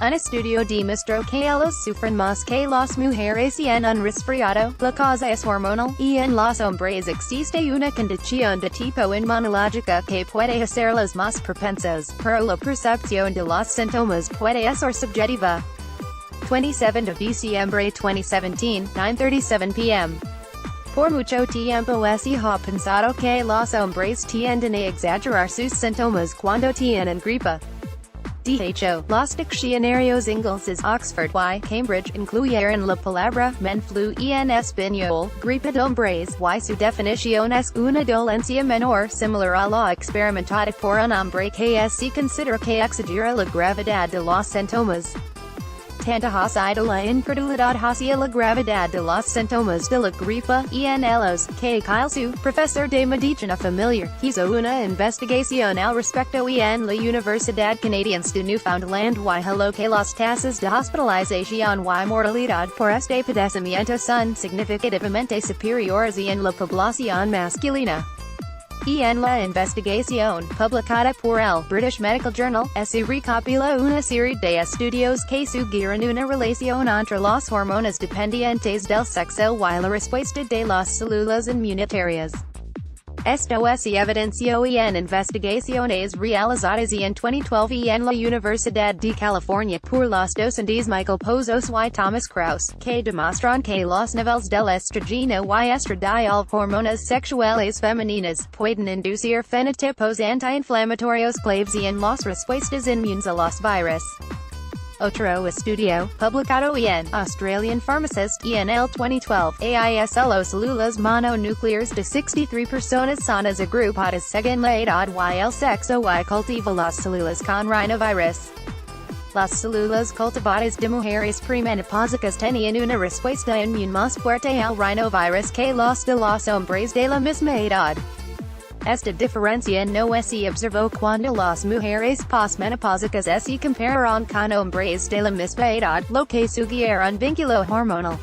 Un estudio demostró que ellos sufren más que las mujeres en un resfriado. La causa es hormonal, y en los hombres existe una condición de tipo inmunológica que puede hacerlos más propensos, pero la percepción de los síntomas puede ser subjetiva. 27 de diciembre 2017, 9:37 p.m. Por mucho tiempo se ha pensado que los hombres tienden a exagerar sus síntomas cuando tienen gripa. De hecho, los diccionarios ingleses Oxford y Cambridge incluyeron la palabra menflu en español, gripa de hombres, y su definición es una dolencia menor similar a la experimentada por un hombre que se considera que exagera la gravedad de los síntomas. Tanto ha sido la incredulidad hacia la gravedad de los síntomas de la gripa en ellos, que su profesor de medicina familiar hizo una investigación al respecto en la Universidad Canadiense de Newfoundland y halló que las tasas de hospitalización y mortalidad por este padecimiento son significativamente superiores en la población masculina. En la investigación, publicada por el British Medical Journal, se recopila una serie de estudios que sugieren una relación entre las hormonas dependientes del sexo y la respuesta de las células inmunitarias. Esto se evidenció en investigaciones realizadas en 2012 en la Universidad de California por los docentes Michael Pozos y Thomas Kraus, que demuestran que los niveles del estrogeno y estradiol, hormonas sexuales femeninas, pueden inducir fenotipos antiinflamatorios claves en las respuestas inmunes a los virus. Otro estudio, publicado en Australian Pharmacist, en el 2012, los células mononucleares de 63 personas sanas agrupadas según la edad y el sexo y cultiva las células con rinovirus. Las células cultivadas de mujeres premenopáusicas tenían una respuesta inmune más fuerte al rinovirus que los de los hombres de la misma edad. Esta diferencia no se observó cuando las mujeres posmenopáusicas se compararon con hombres de la misma edad, lo que sugiere un vínculo hormonal.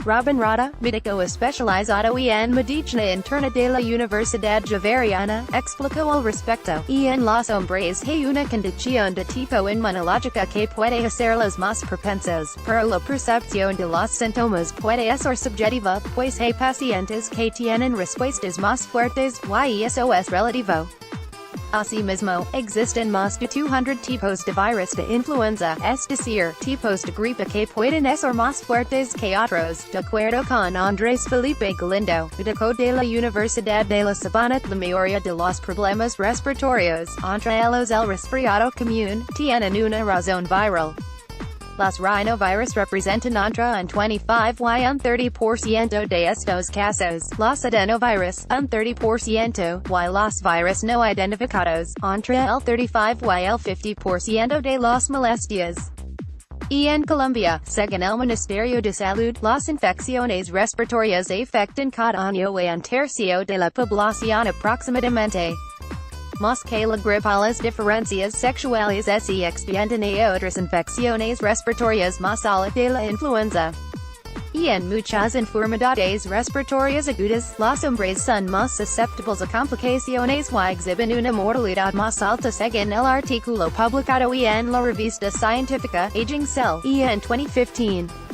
Robin Rada, médico especializado en medicina interna de la Universidad Javeriana, explicó al respecto, en los hombres hay una condición de tipo inmunológica que puede hacerlos más propensos, pero la percepción de los síntomas puede ser subjetiva, pues hay pacientes que tienen respuestas más fuertes, y eso es relativo. Asimismo, existen más de 200 tipos de virus de influenza, es decir, tipos de gripa que pueden ser más fuertes que otros, de acuerdo con Andrés Felipe Galindo, médico de la Universidad de La Sabana. La mayoría de los problemas respiratorios, entre ellos el resfriado común, tienen una razón viral. Los rinovirus representan entre un 25 y un 30% de estos casos, los adenovirus, un 30%, y los virus no identificados, entre el 35 y el 50% de las molestias. Y en Colombia, según el Ministerio de Salud, las infecciones respiratorias afectan cada año a un tercio de la población aproximadamente. Más que la gripa, las diferencias sexuales se extienden a otras infecciones respiratorias más allá de la influenza. Y en muchas enfermedades respiratorias agudas, los hombres son más susceptibles a complicaciones y exhiben una mortalidad más alta según el artículo publicado en la revista científica Aging Cell, en 2015.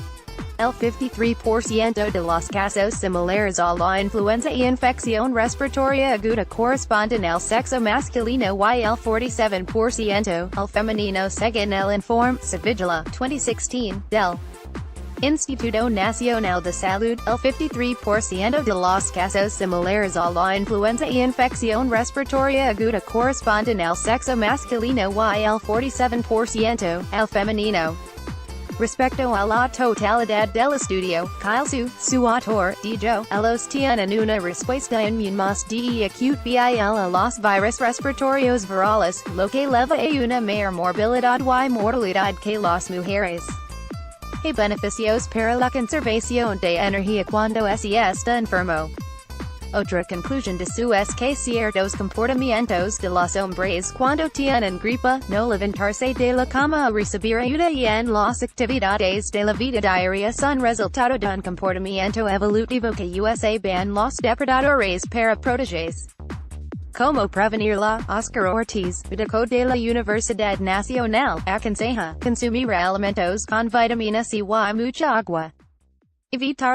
El 53% de los casos similares a la influenza y infección respiratoria aguda corresponden al sexo masculino y el 47% al femenino según el informe Sevilla 2016 del Instituto Nacional de Salud. El 53% de los casos similares a la influenza y infección respiratoria aguda corresponden al sexo masculino y el 47% al femenino. Respecto a la totalidad del estudio, su autor, dijo, ellos tienen una respuesta inmune más de acute vil a los virus respiratorios virales, lo que lleva a una mayor morbilidad y mortalidad que las mujeres. Hay beneficios para la conservación de energía cuando se está enfermo. Otra conclusión de su es que ciertos comportamientos de los hombres cuando tienen gripa, no levantarse de la cama a recibir ayuda en las actividades de la vida diaria son resultado de un comportamiento evolutivo que van los depredadores para protegerse. Como prevenirla? Oscar Ortiz, médico de la Universidad Nacional, aconseja consumir alimentos con vitamina C y mucha agua. Evitar